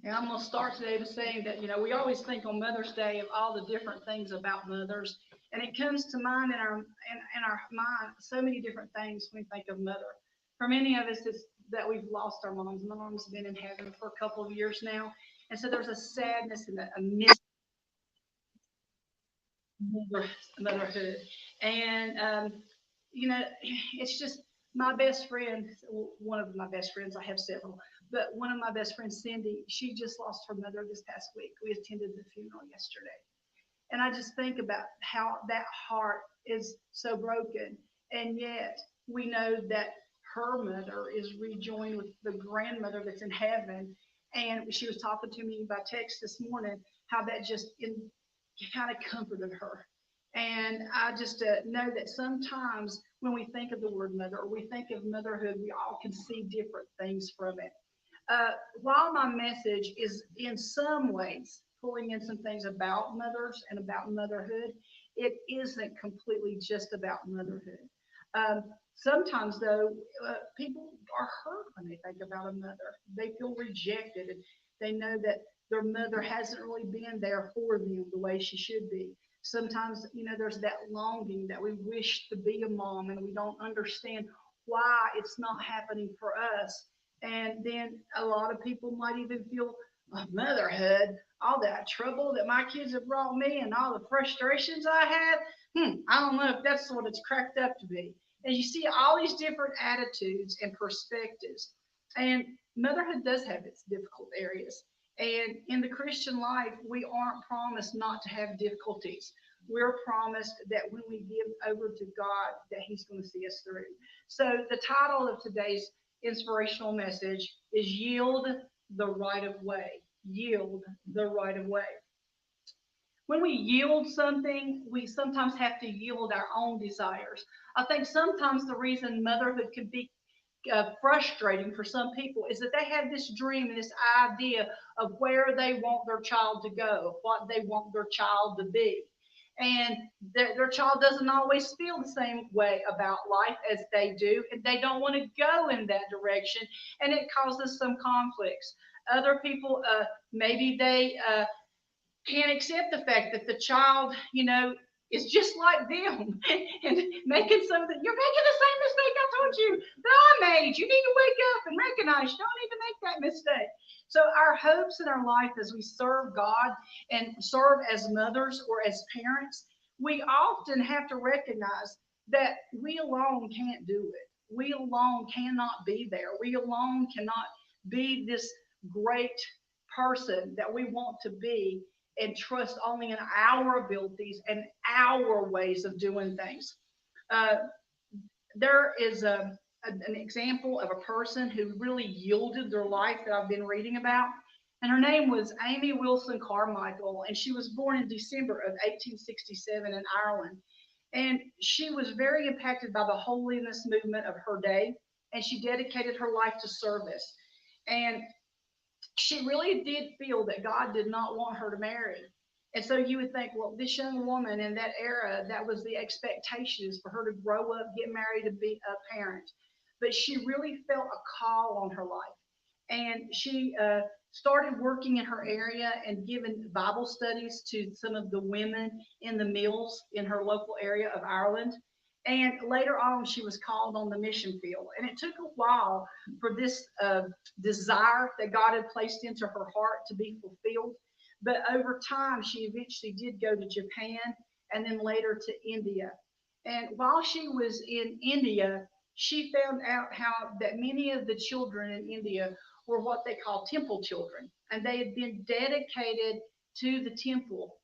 And I'm going to start today by saying that, we always think on Mother's Day of all the different things about mothers. And it comes to mind in our mind so many different things when we think of mother. For many of us, it's that we've lost our moms. My mom's been in heaven for a couple of years now. And so there's a sadness and a miss motherhood. And, it's just my best friend, one of my best friends, I have several, but one of my best friends, Cindy, she just lost her mother this past week. We attended the funeral yesterday. And I just think about how that heart is so broken. And yet we know that her mother is rejoined with the grandmother that's in heaven. And she was talking to me by text this morning, how that just kind of comforted her. And I just know that sometimes when we think of the word mother or we think of motherhood, we all can see different things from it. While my message is in some ways pulling in some things about mothers and about motherhood, it isn't completely just about motherhood. Um, Sometimes, though, people are hurt when they think about a mother. They feel rejected and they know that their mother hasn't really been there for them the way she should be. Sometimes, there's that longing that we wish to be a mom and we don't understand why it's not happening for us. And then a lot of people might even feel motherhood, all that trouble that my kids have brought me and all the frustrations I have. I don't know if that's what it's cracked up to be. And you see all these different attitudes and perspectives. And motherhood does have its difficult areas. And in the Christian life, we aren't promised not to have difficulties. We're promised that when we give over to God, that He's going to see us through. So the title of today's inspirational message is Yield the Right of Way. Yield the Right of Way. When we yield something, we sometimes have to yield our own desires. I think sometimes the reason motherhood can be frustrating for some people is that they have this dream and this idea of where they want their child to go, what they want their child to be. And their child doesn't always feel the same way about life as they do, and they don't want to go in that direction, and it causes some conflicts. Other people, maybe they can't accept the fact that the child, is just like them and making something. You're making the same mistake I told you that I made. You need to wake up and recognize. Don't even make that mistake. So our hopes in our life as we serve God and serve as mothers or as parents, we often have to recognize that we alone can't do it. We alone cannot be there. We alone cannot be this great person that we want to be and trust only in our abilities and our ways of doing things. Uh, there is an example of a person who really yielded their life that I've been reading about, and her name was Amy Wilson Carmichael, and she was born in December of 1867 in Ireland. And she was very impacted by the holiness movement of her day, and she dedicated her life to service. And she really did feel that God did not want her to marry. And so you would think, well, this young woman in that era, that was the expectations for her to grow up, get married, and be a parent. But she really felt a call on her life. And she started working in her area and giving Bible studies to some of the women in the mills in her local area of Ireland. And later on, she was called on the mission field. And it took a while for this desire that God had placed into her heart to be fulfilled. But over time, she eventually did go to Japan and then later to India. And while she was in India, she found out how that many of the children in India were what they call temple children. And they had been dedicated to the temple,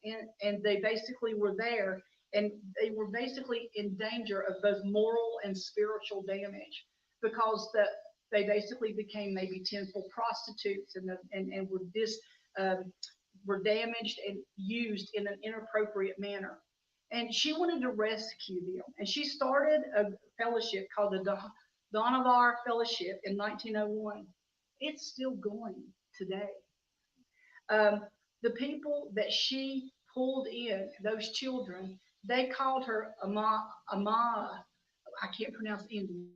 and they basically were there, and they were basically in danger of both moral and spiritual damage because they basically became maybe temple prostitutes and were were damaged and used in an inappropriate manner. And she wanted to rescue them. And she started a fellowship called the Donavar Fellowship in 1901. It's still going today. Um, the people that she pulled in, those children, they called her Ama. I can't pronounce Indian.